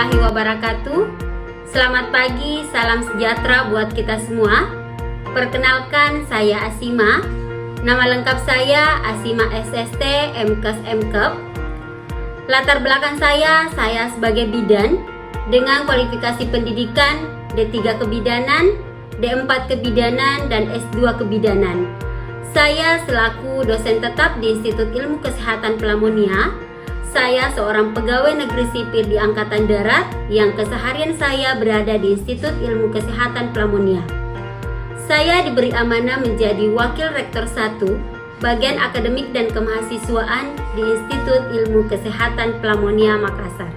warahmatullahi wabarakatuh. Selamat pagi, salam sejahtera buat kita semua. Perkenalkan, saya Asima. Nama lengkap saya Asima SST MKes MKep. Latar belakang saya sebagai bidan dengan kualifikasi pendidikan D3 Kebidanan, D4 Kebidanan, dan S2 Kebidanan. Saya selaku dosen tetap di Institut Ilmu Kesehatan Pelamonia. Saya seorang pegawai negeri sipil di Angkatan Darat yang keseharian saya berada di Institut Ilmu Kesehatan Pelamonia. Saya diberi amanah menjadi Wakil Rektor 1 Bagian Akademik dan Kemahasiswaan di Institut Ilmu Kesehatan Pelamonia Makassar.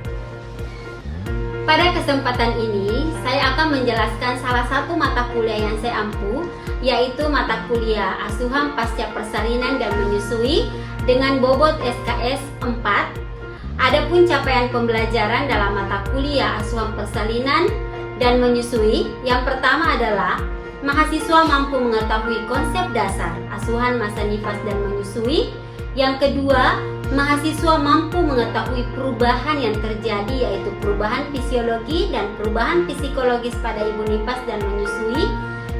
Pada kesempatan ini, saya akan menjelaskan salah satu mata kuliah yang saya ampu, yaitu mata kuliah Asuhan Pasca Persalinan dan Menyusui dengan bobot SKS 4. Adapun capaian pembelajaran dalam mata kuliah Asuhan Persalinan dan Menyusui, yang pertama adalah mahasiswa mampu mengetahui konsep dasar asuhan masa nifas dan menyusui. Yang kedua, mahasiswa mampu mengetahui perubahan yang terjadi, yaitu perubahan fisiologi dan perubahan psikologis pada ibu nifas dan menyusui.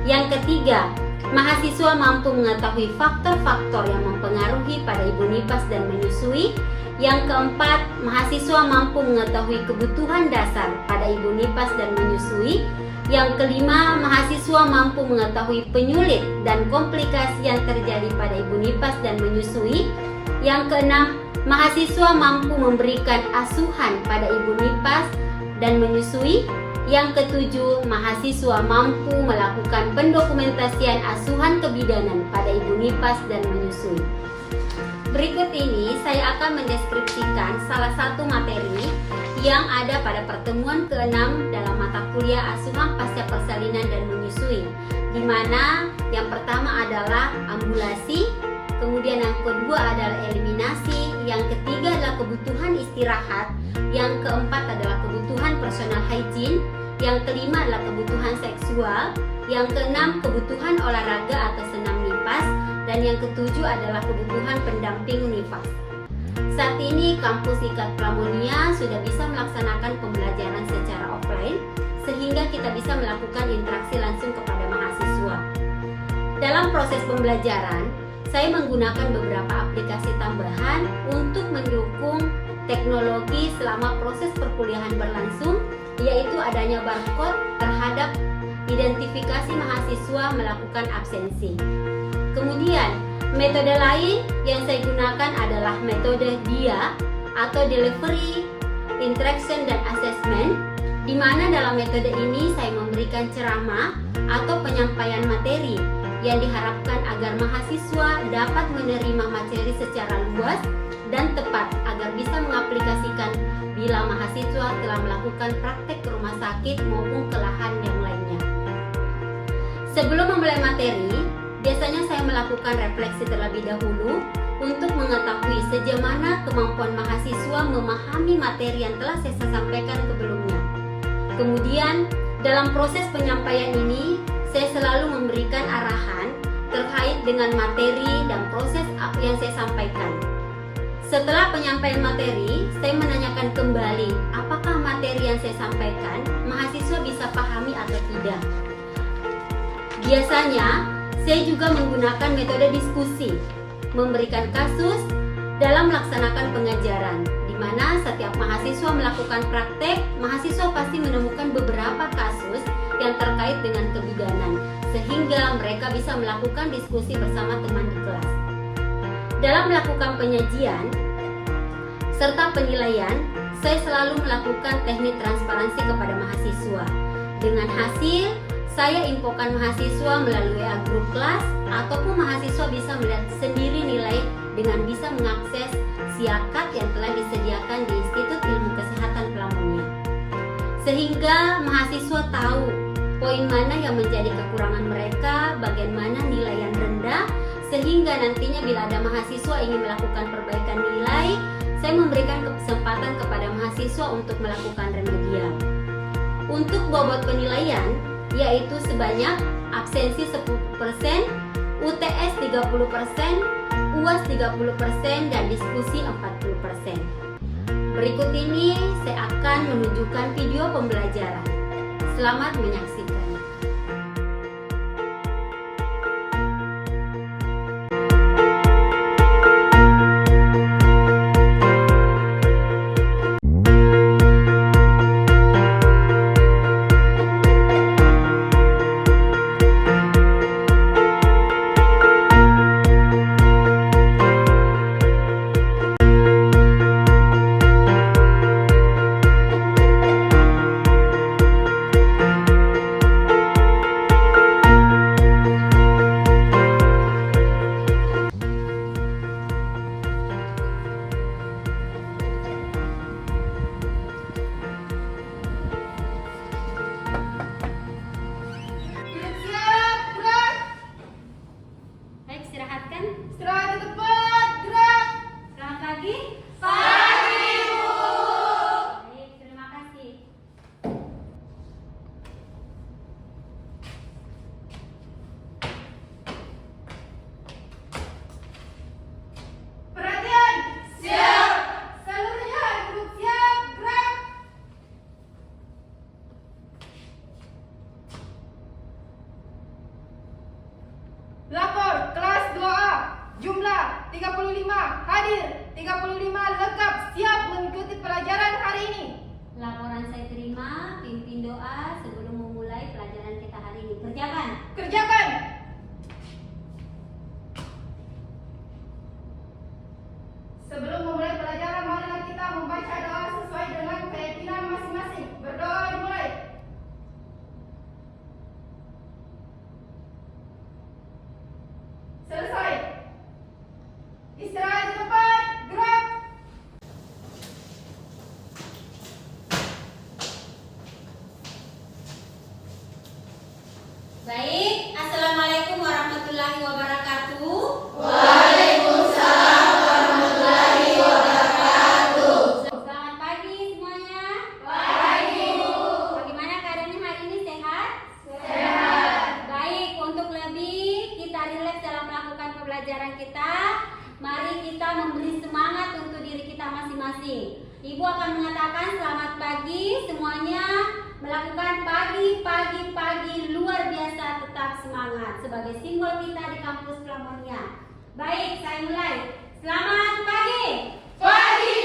Yang ketiga, mahasiswa mampu mengetahui faktor-faktor yang mempengaruhi pada ibu nifas dan menyusui. Yang keempat, mahasiswa mampu mengetahui kebutuhan dasar pada ibu nifas dan menyusui. Yang kelima, mahasiswa mampu mengetahui penyulit dan komplikasi yang terjadi pada ibu nifas dan menyusui. Yang keenam, mahasiswa mampu memberikan asuhan pada ibu nifas dan menyusui. Yang ketujuh, mahasiswa mampu melakukan pendokumentasian asuhan kebidanan pada ibu nifas dan menyusui. Berikut ini saya akan mendeskripsikan salah satu materi yang ada pada pertemuan ke-6 dalam mata kuliah Asuhan Pasca Persalinan dan Menyusui, di mana yang pertama adalah ambulasi, kemudian yang kedua adalah eliminasi, yang ketiga adalah kebutuhan istirahat, yang keempat adalah kebutuhan personal hygiene, yang kelima adalah kebutuhan seksual, yang keenam kebutuhan olahraga atau senam nifas, dan yang ketujuh adalah kebutuhan pendamping nifas. Saat ini kampus IKAT Pelamonia sudah bisa melaksanakan pembelajaran secara offline, sehingga kita bisa melakukan interaksi langsung kepada mahasiswa. Dalam proses pembelajaran, saya menggunakan beberapa aplikasi tambahan untuk mendukung teknologi selama proses perkuliahan berlangsung, yaitu adanya barcode terhadap identifikasi mahasiswa melakukan absensi. Kemudian, metode lain yang saya gunakan adalah metode DIA atau Delivery, Interaction, dan Assessment, di mana dalam metode ini saya memberikan ceramah atau penyampaian materi yang diharapkan agar mahasiswa dapat menerima materi secara luas dan tepat agar bisa mengaplikasikan bila mahasiswa telah melakukan praktek ke rumah sakit maupun ke lahan yang lainnya. Sebelum memulai materi, biasanya saya melakukan refleksi terlebih dahulu untuk mengetahui sejauh mana kemampuan mahasiswa memahami materi yang telah saya sampaikan sebelumnya. Kemudian, dalam proses penyampaian ini, saya selalu memberikan arahan terkait dengan materi dan proses yang saya sampaikan. Setelah penyampaian materi, saya menanyakan kembali apakah materi yang saya sampaikan mahasiswa bisa pahami atau tidak. Biasanya, saya juga menggunakan metode diskusi, memberikan kasus dalam melaksanakan pengajaran, di mana setiap mahasiswa melakukan praktek, mahasiswa pasti menemukan beberapa kasus yang terkait dengan kebidanan, sehingga mereka bisa melakukan diskusi bersama teman di kelas. Dalam melakukan penyajian serta penilaian, saya selalu melakukan teknik transparansi kepada mahasiswa. Dengan hasil, saya infokan mahasiswa melalui grup kelas, ataupun mahasiswa bisa melihat sendiri nilai dengan bisa mengakses siakat yang telah disediakan di Institut Ilmu Kesehatan Pelamonia. Sehingga mahasiswa tahu poin mana yang menjadi kekurangan mereka, bagaimana nilai yang rendah, sehingga nantinya bila ada mahasiswa ingin melakukan perbaikan nilai, saya memberikan kesempatan kepada mahasiswa untuk melakukan remedial. Untuk bobot penilaian, yaitu sebanyak absensi 10%, UTS 30%, UAS 30%, dan diskusi 40%. Berikut ini saya akan menunjukkan video pembelajaran. Selamat menyaksikan. Istirahat di tempat, gerak. Selamat pagi. Pagi, Bu. Baik, terima kasih. Perhatian. Siap. Seluruhnya duduk siap, gerak. Lapor kelas 2A. Jumlah 35, hadir 35 lengkap siap mengikuti pelajaran hari ini. Laporan saya terima, pimpin doa sebelum memulai pelajaran kita hari ini. Kerjakan. Kerjakan. Sebelum memulai pelajaran, marilah kita membaca doa sesuai dengan keyakinan masing-masing. Berdoa dimulai. Selesai. Istirahat di tempat, gerak. Baik, Assalamualaikum warahmatullahi wabarakatuh. Waalaikumsalam warahmatullahi wabarakatuh. Selamat pagi semuanya. Pagi, Bu. Bagaimana keadaannya hari ini, sehat? Sehat. Baik, untuk lebih kita rileks dalam melakukan pembelajaran kita, mari kita memberi semangat untuk diri kita masing-masing. Ibu akan mengatakan selamat pagi semuanya, melakukan pagi luar biasa, tetap semangat sebagai simbol kita di kampus Flamonia. Baik, saya mulai. Selamat pagi. Pagi,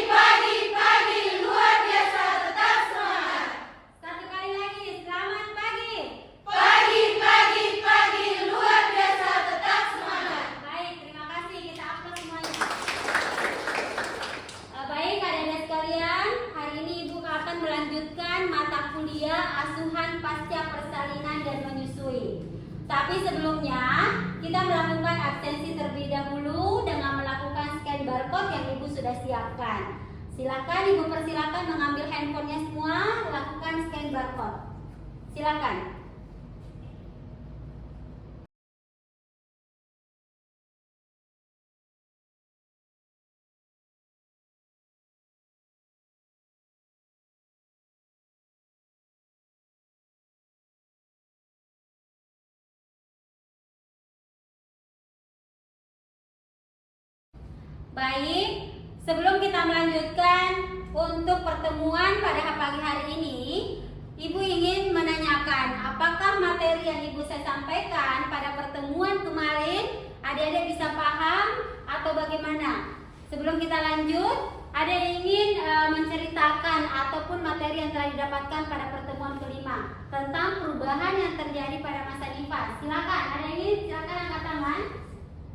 luar biasa, tetap semangat. Satu kali lagi, selamat pagi. Pagi, luar biasa, tetap semangat. Baik, terima kasih. Kita aplaus semuanya. Baik, adik-adik sekalian, hari ini Ibu akan melanjutkan mata kuliah asuhan pasca persalinan dan menyusui. Tapi sebelumnya, kita melakukan absensi terlebih dahulu dengan melakukan scan barcode yang Ibu sudah siapkan. Silakan Ibu persilakan mengambil handphonenya semua, lakukan scan barcode. Silakan. Baik, sebelum kita melanjutkan untuk pertemuan pada pagi hari ini, Ibu ingin menanyakan apakah materi yang Ibu saya sampaikan pada pertemuan kemarin adik-adik bisa paham atau bagaimana? Sebelum kita lanjut, ada yang ingin menceritakan ataupun materi yang telah didapatkan pada pertemuan kelima tentang perubahan yang terjadi pada masa nifas. Silakan, ada yang ingin? Silakan angkat tangan.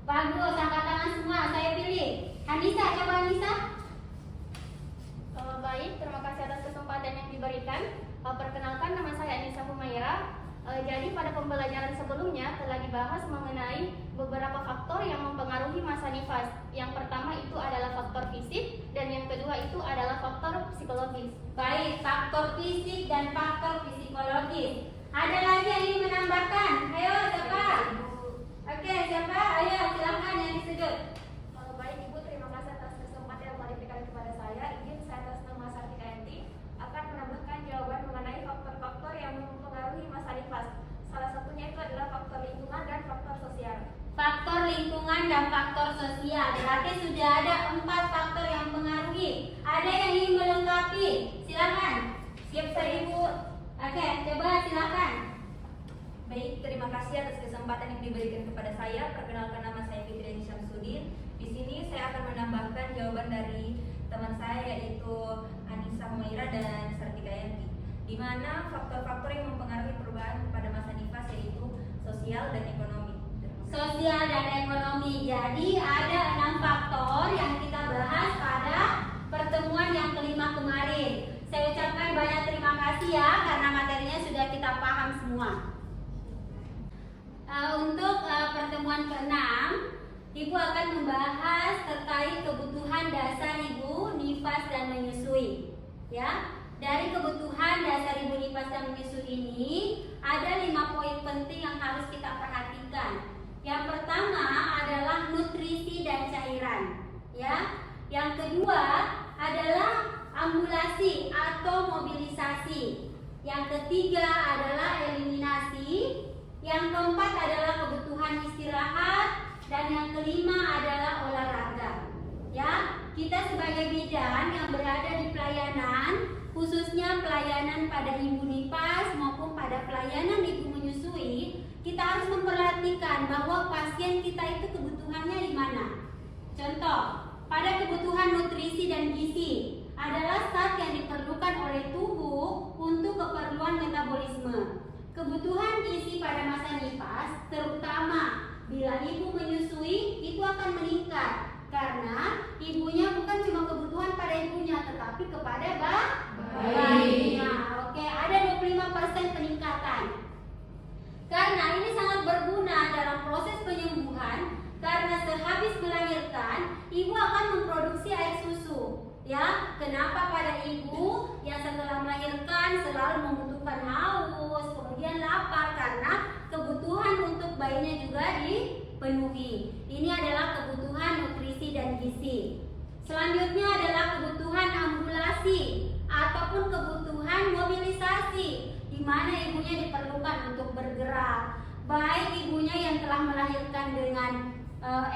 Bagus, angkat tangan semua, saya pilih. Anissa, coba Anissa. Baik, terima kasih atas kesempatan yang diberikan. Perkenalkan, nama saya Anissa Humaira. Jadi pada pembelajaran sebelumnya telah dibahas mengenai beberapa faktor yang mempengaruhi masa nifas. Yang pertama itu adalah faktor fisik dan yang kedua itu adalah faktor psikologis. Baik, faktor fisik dan faktor psikologis. Ada lagi yang ingin menambahkan? Ayo, siapa? Oke, siapa? Ayo, silakan yang di sudut. Baik Ibu, terima kasih atas kesempatan yang telah diberikan kepada saya. Izin saya atas nama Sartika Enti akan menambahkan jawaban mengenai faktor-faktor yang mempengaruhi masa nifas. Salah satunya itu adalah faktor lingkungan dan faktor sosial. Faktor lingkungan dan faktor sosial. Berarti sudah ada 4 faktor yang mempengaruhi. Ada yang ingin Siap saya Ibu. Oke, coba silakan. Baik, terima kasih atas kesempatan yang diberikan kepada saya. Perkenalkan, nama saya Fitri Syamsuddin. Di sini saya akan menambahkan jawaban dari teman saya, yaitu Anissa Humaira dan Sartika Yanti, di mana faktor-faktor yang mempengaruhi perubahan pada masa nifas yaitu sosial dan ekonomi. Sosial dan ekonomi. Jadi ada 6 faktor yang kita bahas pada pertemuan yang kelima kemarin. Saya ucapkan banyak terima kasih ya, karena materinya sudah kita paham semua. Untuk pertemuan ke-6, Ibu akan membahas terkait kebutuhan dasar Ibu nifas dan menyusui. Ya, dari kebutuhan dasar Ibu nifas dan menyusui ini ada 5 poin penting yang harus kita perhatikan. Yang pertama adalah nutrisi dan cairan. Ya, yang kedua adalah ambulasi atau mobilisasi. Yang ketiga adalah eliminasi. Yang keempat adalah kebutuhan istirahat, dan yang kelima adalah olahraga. Ya, kita sebagai bidan yang berada di pelayanan, khususnya pelayanan pada ibu nifas maupun pada pelayanan ibu menyusui, kita harus memperhatikan bahwa pasien kita itu kebutuhannya di mana. Contoh, pada kebutuhan nutrisi dan gizi adalah zat yang diperlukan oleh tubuh untuk keperluan metabolisme. Kebutuhan gizi pada masa nifas, terutama bila ibu menyusui, itu akan meningkat karena ibunya bukan cuma kebutuhan pada ibunya, tetapi kepada bayinya. Oke, ada 25% peningkatan. Karena ini sangat berguna dalam proses penyembuhan, karena sehabis melahirkan, ibu akan memproduksi air susu. Ya, kenapa pada ibu yang setelah melahirkan selalu membutuhkan haus, kemudian lapar, karena kebutuhan untuk bayinya juga dipenuhi. Ini adalah kebutuhan nutrisi dan gizi. Selanjutnya adalah kebutuhan ambulasi ataupun kebutuhan mobilisasi, di mana ibunya diperlukan untuk bergerak. Baik ibunya yang telah melahirkan dengan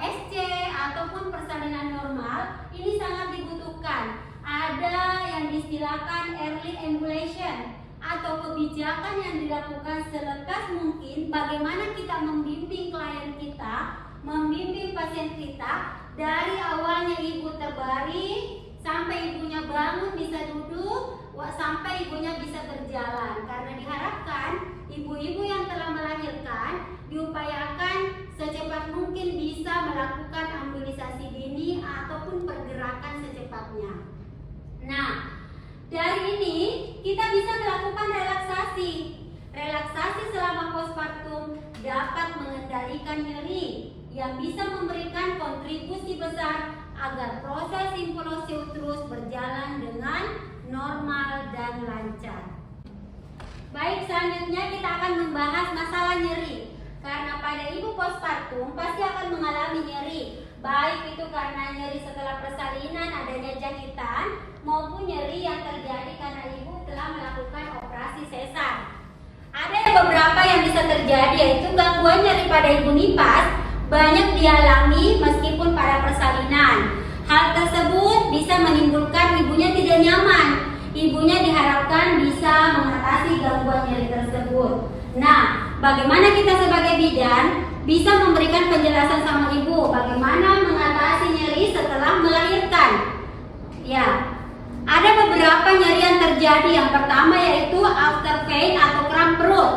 SC ataupun persalinan normal, ini sangat dibutuhkan. Ada yang diistilahkan early ambulation atau kebijakan yang dilakukan selekas mungkin bagaimana kita membimbing klien kita, membimbing pasien kita dari awalnya ibu terbaring sampai ibunya bangun bisa duduk, sampai ibunya bisa berjalan. Karena diharapkan ibu-ibu yang telah melahirkan diupayakan secepat mungkin bisa melakukan ambulisasi dini ataupun pergerakan secepatnya. Nah, dari ini kita bisa melakukan relaksasi. Relaksasi selama postpartum dapat mengendalikan nyeri yang bisa memberikan kontribusi besar agar proses simulasi uterus berjalan dengan normal dan lancar. Baik, selanjutnya kita akan membahas masalah nyeri. Karena pada ibu postpartum pasti akan mengalami nyeri, baik itu karena nyeri setelah persalinan adanya jahitan, maupun nyeri yang terjadi karena ibu telah melakukan operasi sesar. Ada beberapa yang bisa terjadi, yaitu gangguan nyeri pada ibu nifas banyak dialami meskipun pada persalinan. Hal tersebut bisa menimbulkan ibunya tidak nyaman. Ibunya diharapkan bisa mengatasi gangguan nyeri tersebut. Nah, bagaimana kita sebagai bidan bisa memberikan penjelasan sama ibu bagaimana mengatasi nyeri setelah melahirkan? Ya, ada beberapa nyeri yang terjadi. Yang pertama yaitu after pain atau kram perut.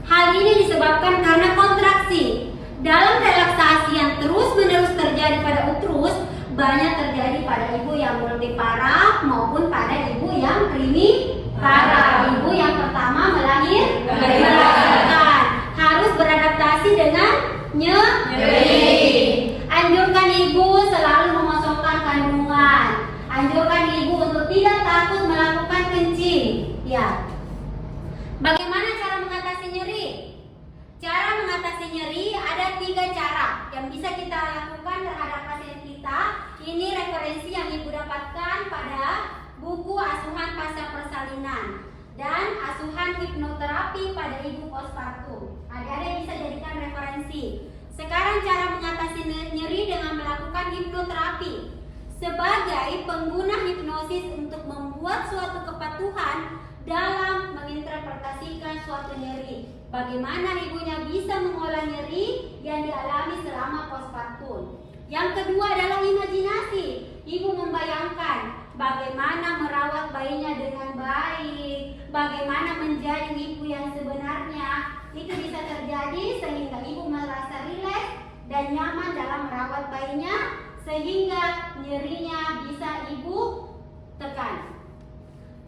Hal ini disebabkan karena kontraksi. Dalam relaksasi yang terus-menerus terjadi pada uterus, banyak terjadi pada ibu yang multipara maupun pada ibu yang primipara. Ibu yang pertama melahirkan harus beradaptasi dengan nyeri. Anjurkan ibu selalu memasukkan kandungan. Anjurkan ibu untuk tidak takut melakukan kencing. Ya. Bagaimana cara mengatasi nyeri? Cara mengatasi nyeri ada 3 cara yang bisa kita lakukan terhadap pasien kita. Ini referensi yang ibu dapatkan pada buku asuhan pasca persalinan dan asuhan hipnoterapi pada ibu postpartum. Adik-adik bisa jadikan referensi. Sekarang cara mengatasi nyeri dengan melakukan hipnoterapi. Sebagai pengguna hipnosis untuk membuat suatu kepatuhan dalam menginterpretasikan suatu nyeri. Bagaimana ibunya bisa mengolah nyeri yang dialami selama postpartum. Yang kedua adalah imajinasi. Ibu membayangkan bagaimana merawat bayinya dengan baik, bagaimana menjadi ibu yang sebenarnya. Itu bisa terjadi sehingga ibu merasa rileks dan nyaman dalam merawat bayinya, sehingga nyerinya bisa ibu tekan.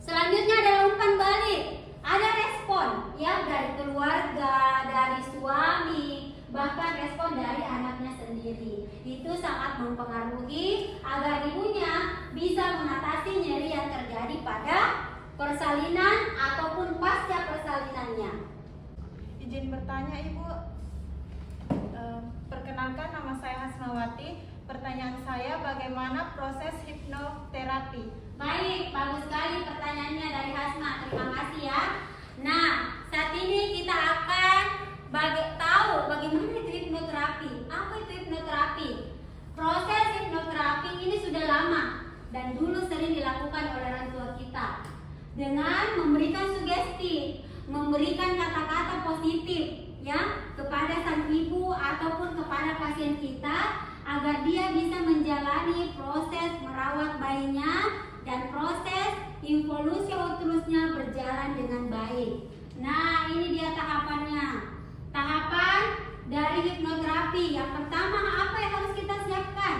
Selanjutnya adalah umpan balik. Ada respon ya dari keluarga, dari suami, bahkan respon dari anaknya sendiri. Itu sangat mempengaruhi agar ibunya bisa mengatasi nyeri yang terjadi pada persalinan ataupun pasca persalinannya. Izin bertanya Ibu, perkenalkan nama saya Hasmawati. Pertanyaan saya, bagaimana proses hipnoterapi? Baik, bagus sekali pertanyaannya dari Hasna. Terima kasih ya. Nah, saat ini kita akan tahu bagaimana itu hipnoterapi. Apa itu hipnoterapi? Proses hipnoterapi ini sudah lama dan dulu sering dilakukan oleh orang tua kita dengan memberikan sugesti, memberikan kata-kata positif ya kepada sang ibu ataupun kepada pasien kita agar dia bisa menjalani proses merawat bayinya dan proses involusi uterusnya berjalan dengan baik. Nah, ini dia tahapannya. Tahapan dari hipnoterapi. Yang pertama, apa yang harus kita siapkan?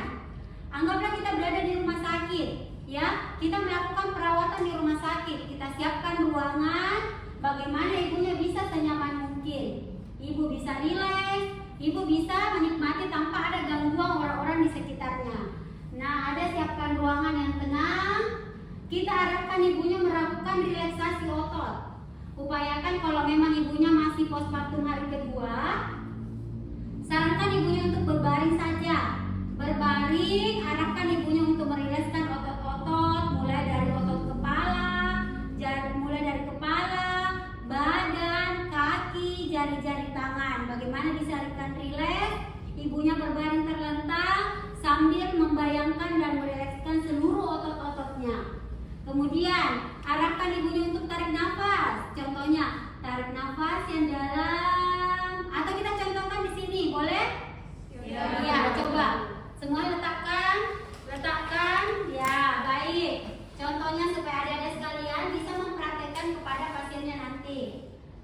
Anggaplah kita berada di rumah sakit, ya. Kita melakukan perawatan di rumah sakit. Kita siapkan ruangan, bagaimana ibunya bisa senyaman mungkin. Ibu bisa rileks, ibu bisa menikmati tanpa ada gangguan orang-orang di sekitarnya. Nah, ada siapkan ruangan yang tenang. Kita arahkan ibunya melakukan relaksasi otot. Upayakan kalau memang ibunya masih postpartum hari kedua, sarankan ibunya untuk berbaring saja. Berbaring, arahkan ibunya untuk merilekskan otot-otot, mulai dari otot kepala, mulai dari kepala, badan, kaki, jari-jari tangan. Bagaimana disarankan rileks? Ibunya berbaring terlentang sambil membayangkan dan merilekskan seluruh otot-ototnya. Kemudian arahkan ibunya untuk tarik nafas. Contohnya tarik nafas yang dalam. Atau kita contohkan di sini, boleh? Iya, coba. Semua letakkan. Ya, baik. Contohnya supaya adik-adik sekalian bisa mempraktekkan kepada pasiennya nanti.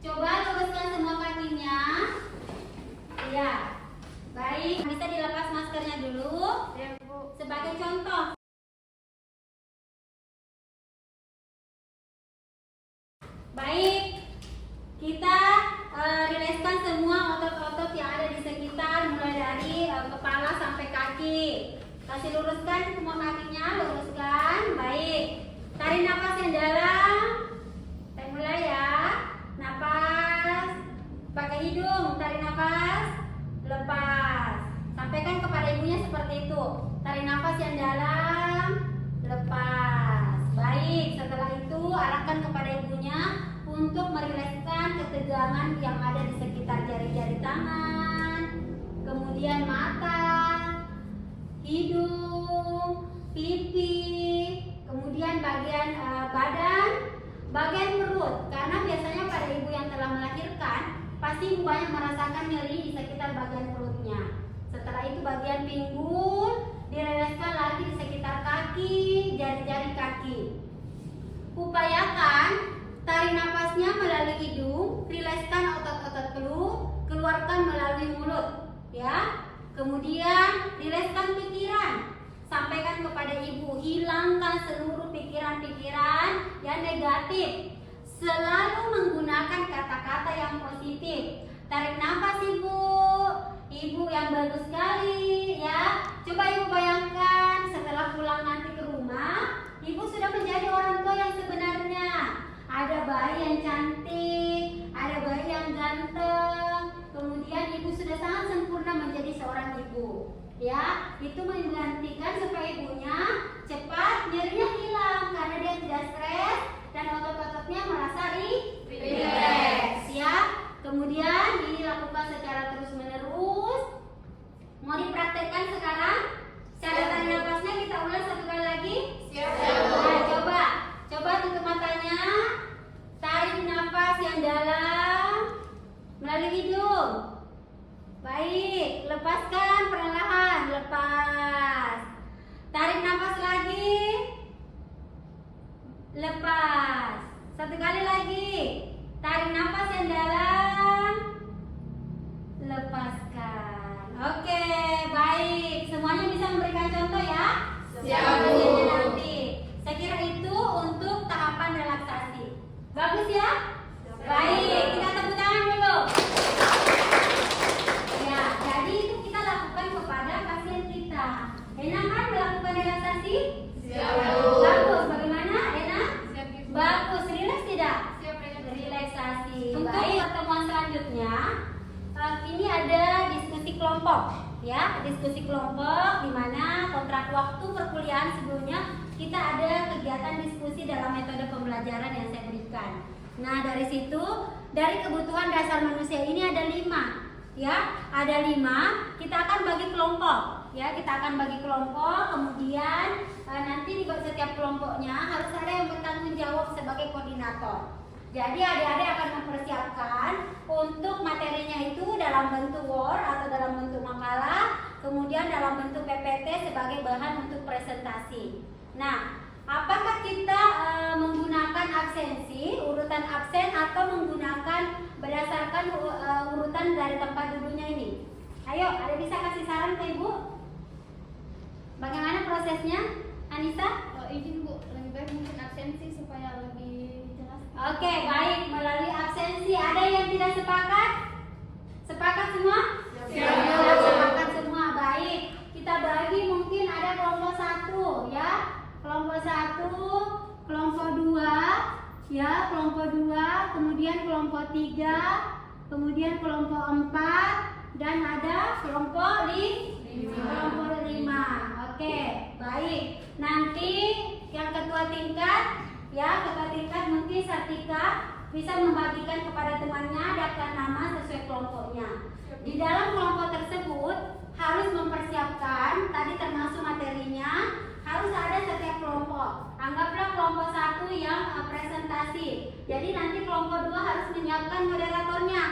Coba luruskan semua kakinya. Iya. Baik, bisa dilepas maskernya dulu. Ya, Bu. Sebagai contoh. Baik, kita rilekskan semua otot-otot yang ada di sekitar, mulai dari kepala sampai kaki. Kasih luruskan semua kakinya, luruskan. Baik, tarik nafas yang dalam. Kita mulai ya. Nafas pakai hidung, tarik nafas, lepas. Sampaikan kepada ibunya seperti itu. Tarik nafas yang dalam, lepas. Baik, setelah itu arahkan kepada ibunya untuk merilekskan ketegangan yang ada di sekitar jari-jari tangan, kemudian mata, hidung, pipi, kemudian bagian badan, bagian perut. Karena biasanya pada ibu yang telah melahirkan, pasti ibu banyak merasakan nyeri di sekitar bagian perutnya. Setelah itu bagian pinggul, dirilekskan lagi di sekitar kaki, jari-jari kaki. Upayakan tarik nafasnya melalui hidung, rilekskan otot-otot perut, keluarkan melalui mulut, ya. Kemudian rilekskan pikiran, sampaikan kepada ibu, hilangkan seluruh pikiran-pikiran yang negatif. Selalu menggunakan kata-kata yang positif. Tarik nafas ibu yang bagus sekali, ya. Coba ibu bayangkan setelah pulang nanti ke rumah, ibu sudah menjadi orang tua yang sebenarnya. Ada bayi yang cantik, ada bayi yang ganteng, kemudian ibu sudah sangat sempurna menjadi seorang ibu. Ya, itu menggantikan supaya ibunya cepat nyerinya hilang karena dia tidak stres dan otot-ototnya merasa rileks. Ya, kemudian ini lakukan secara terus-menerus. Mau dipraktekkan sekarang? Cara tarik nafasnya kita ulang satu kali lagi. Siap. Nah, coba tutup matanya. lepas. Satu kali lagi. Tarik nafas yang dalam, lepaskan. Oke, baik. Semuanya bisa memberikan contoh ya? Siap, Bu. Nanti. Saya kira itu untuk tahapan relaksasi. Bagus ya? Baik, kita tepuk tangan dulu. Ya, jadi itu kita lakukan kepada pasien kita. Enak kan melakukan relaksasi? Siap, Bu. Bagus, bagaimana? Enak? Siap, Ibu. Bagus, rileks tidak? Siap, Ibu. Relaksasi. Untuk pertemuan selanjutnya, ini ada diskusi kelompok, ya, diskusi kelompok di mana kontrak waktu perkuliahan sebelumnya kita ada kegiatan diskusi dalam metode pembelajaran yang saya berikan. Nah, dari situ, dari kebutuhan dasar manusia ini ada 5, ya, ada 5. Kita akan bagi kelompok, ya, kita akan bagi kelompok. Kemudian nanti di setiap kelompoknya harus ada yang bertanggung jawab sebagai koordinator. Jadi adik-adik akan mempersiapkan untuk materinya itu dalam bentuk Word atau dalam bentuk makalah, kemudian dalam bentuk PPT sebagai bahan untuk presentasi. Nah, apakah kita menggunakan absensi, urutan absen, atau menggunakan berdasarkan urutan dari tempat duduknya ini? Ayo, ada bisa kasih saran ke Ibu? Bagaimana prosesnya, Anissa? Izin Bu, lebih baik mungkin absensi supaya lebih jelas. Oke, baik. Melalui absensi, ada yang tidak sepakat? Sepakat semua? Siap. Sepakat semua. Baik. Kita bagi, mungkin ada kelompok 1, ya. Kelompok 1, kelompok 2, ya, kelompok 2, kemudian kelompok 3, kemudian kelompok 4, dan ada kelompok 5. Oke, baik. Nanti yang ketua tingkat, ya, ketua tingkat mungkin Sartika bisa membagikan kepada temannya daftar nama sesuai kelompoknya. Di dalam kelompok tersebut harus mempersiapkan, tadi termasuk materinya, harus ada setiap kelompok. Anggaplah kelompok 1 yang presentasi. Jadi nanti kelompok 2 harus menyiapkan moderatornya,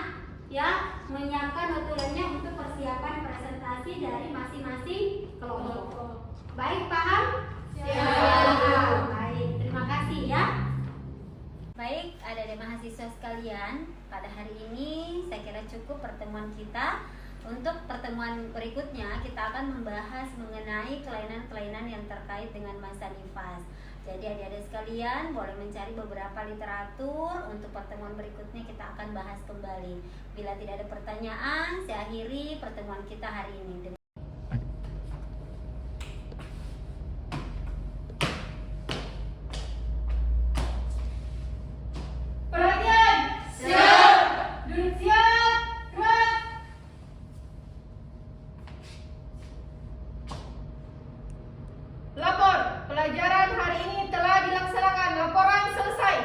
ya, menyiapkan notulennya untuk persiapan presentasi dari masing-masing kelompok. Baik, paham? Siap. Baik, terima kasih ya. Baik, adik-adik mahasiswa sekalian, pada hari ini saya kira cukup pertemuan kita. Untuk pertemuan berikutnya kita akan membahas mengenai kelainan-kelainan yang terkait dengan masa nifas. Jadi adik-adik sekalian boleh mencari beberapa literatur. Untuk pertemuan berikutnya kita akan bahas kembali. Bila tidak ada pertanyaan, saya akhiri pertemuan kita hari ini. Perhatian. Siap. Duduk siap. Gerak. Lapor. Pelajaran hari ini telah dilaksanakan. Laporan selesai.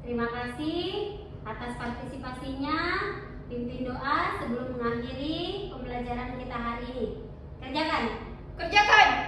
Terima kasih atas partisipasinya. Pimpin doa sebelum mengakhiri pembelajaran kita hari ini. Kerjakan. Kerjakan.